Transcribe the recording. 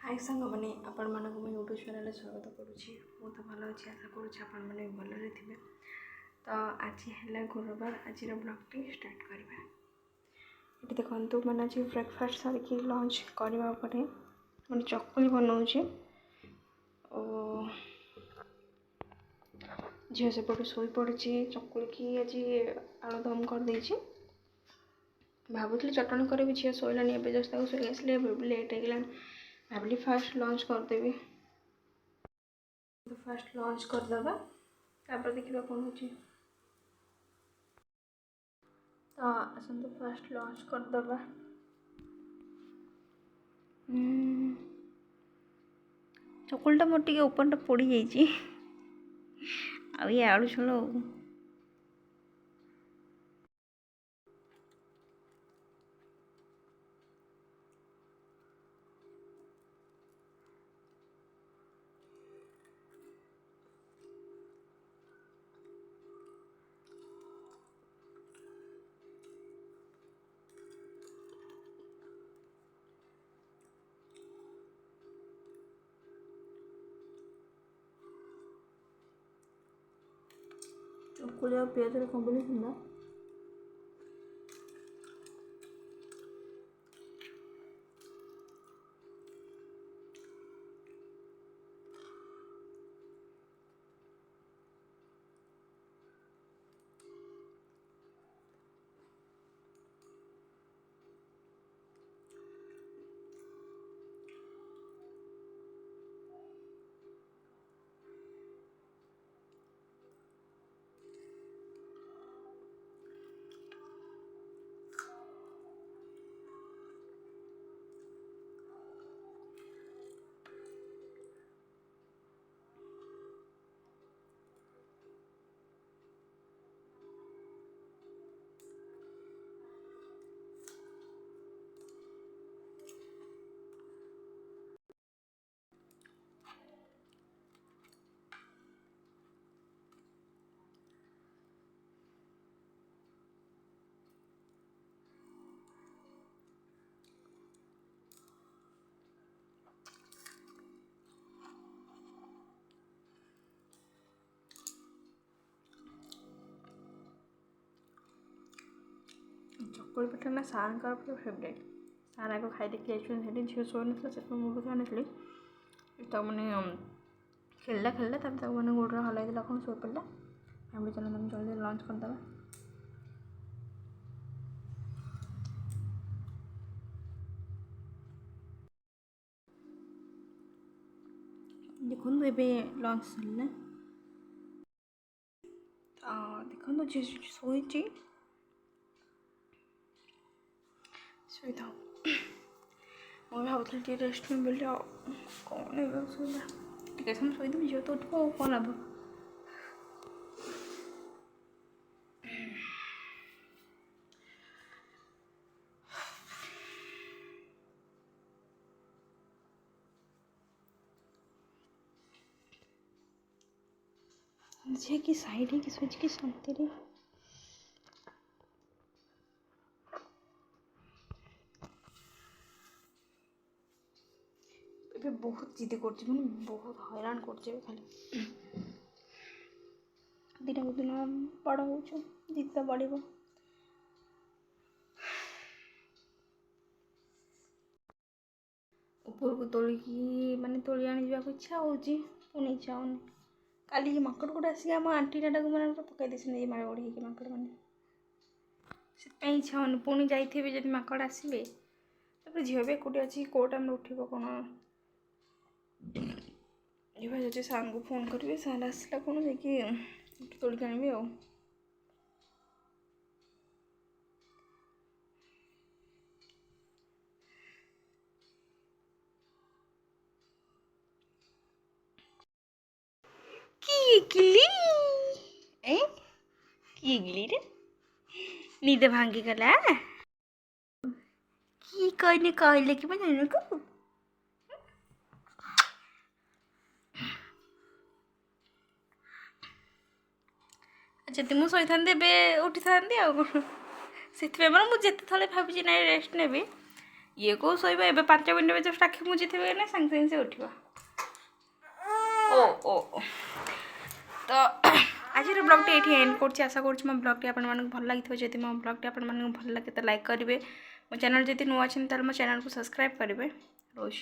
हाय सांग मैंने आपण मानक मैं यूट्यूब चैनल स्वागत करुँची। बहुत भल अच्छी आशा करुँच आपण मैंने भलरे थे। तो आज है गुरुवार, आज ब्लॉग स्टार्ट करवा। ये देखो मैंने आज ब्रेकफास्ट सारिकी लंच करने मैंने चकुली बनाऊे। झील से पटू शोई पड़ी चकुली की आज आलुदम कर देछि। भावुली चटणी करी झील शोलानी ए जस्ट शोई आसले लेट हो भाविली फास्ट लंच करदेवी। तो फास्ट लंच करदे तापर देखा कौन हो। तो आसतु फास्ट लंच करदे। चकुलटा मोर टे ऊपर पोड़ जाइए आलू झोल। चकुली और पियाज कॉम्बिनेशन ना चकुली पिठा ना सार पूरा फेवरेट। सार आगे खाई देखिए झील शो ना से मुझे खाई तो मैंने खेलला खेलला तब मैंने गोड़ हल्ला कौन शो पड़ा फैमिली चलो तुम जल्दी लंच करदे। देखो ये लंच सरला देखो झील शोची शोई था। मुझे भावुली रेस्ट में बोली कौन शोला टे समय शोदेवी झील तो उठो कौन लाभ। झे कि साइड है कि सोच की शांति रे बहुत जिद कर बहुत हैरान कर खाली दिन दिन बड़ हो जिद तो बढ़। ऊपर को तोलिकी माने तोली आनी जावाक इच्छा होची पुणी इच्छा होनी। काली माकड़ गोटे आसिक आम आंटी टाटा को मैंने पकई देते माड़ गोड़ी होगी माकड़ मैंने से इच्छा होनी पुणी जाइए जब माकड़ आसवे तो झील भी एकुटी अच्छी कौ टाइम उठब कौन जी सार को फोन करेंगे सार आसला कौन जा तोलिक आनबी आ। किगली रे निद भांगी गला कि कहले कि मैं को जब मुझे शोई था उठी था से मुझे थले भावी ना रेस्ट नेबी ये को शोब ए 5 मिनट जस्ट आखि मुझी थे ना सागे सागे से उठा ओ ओ तो आज ब्लॉगटी ये एंड कर आशा करुँ मो ब्लॉगटी आप भल लगी जब मो ब्लॉगटी आप भल लगे तो लाइक करेंगे मो चैनल जब नुआ अच्छे तो मो चैनल को सब्सक्राइब करेंगे रोज।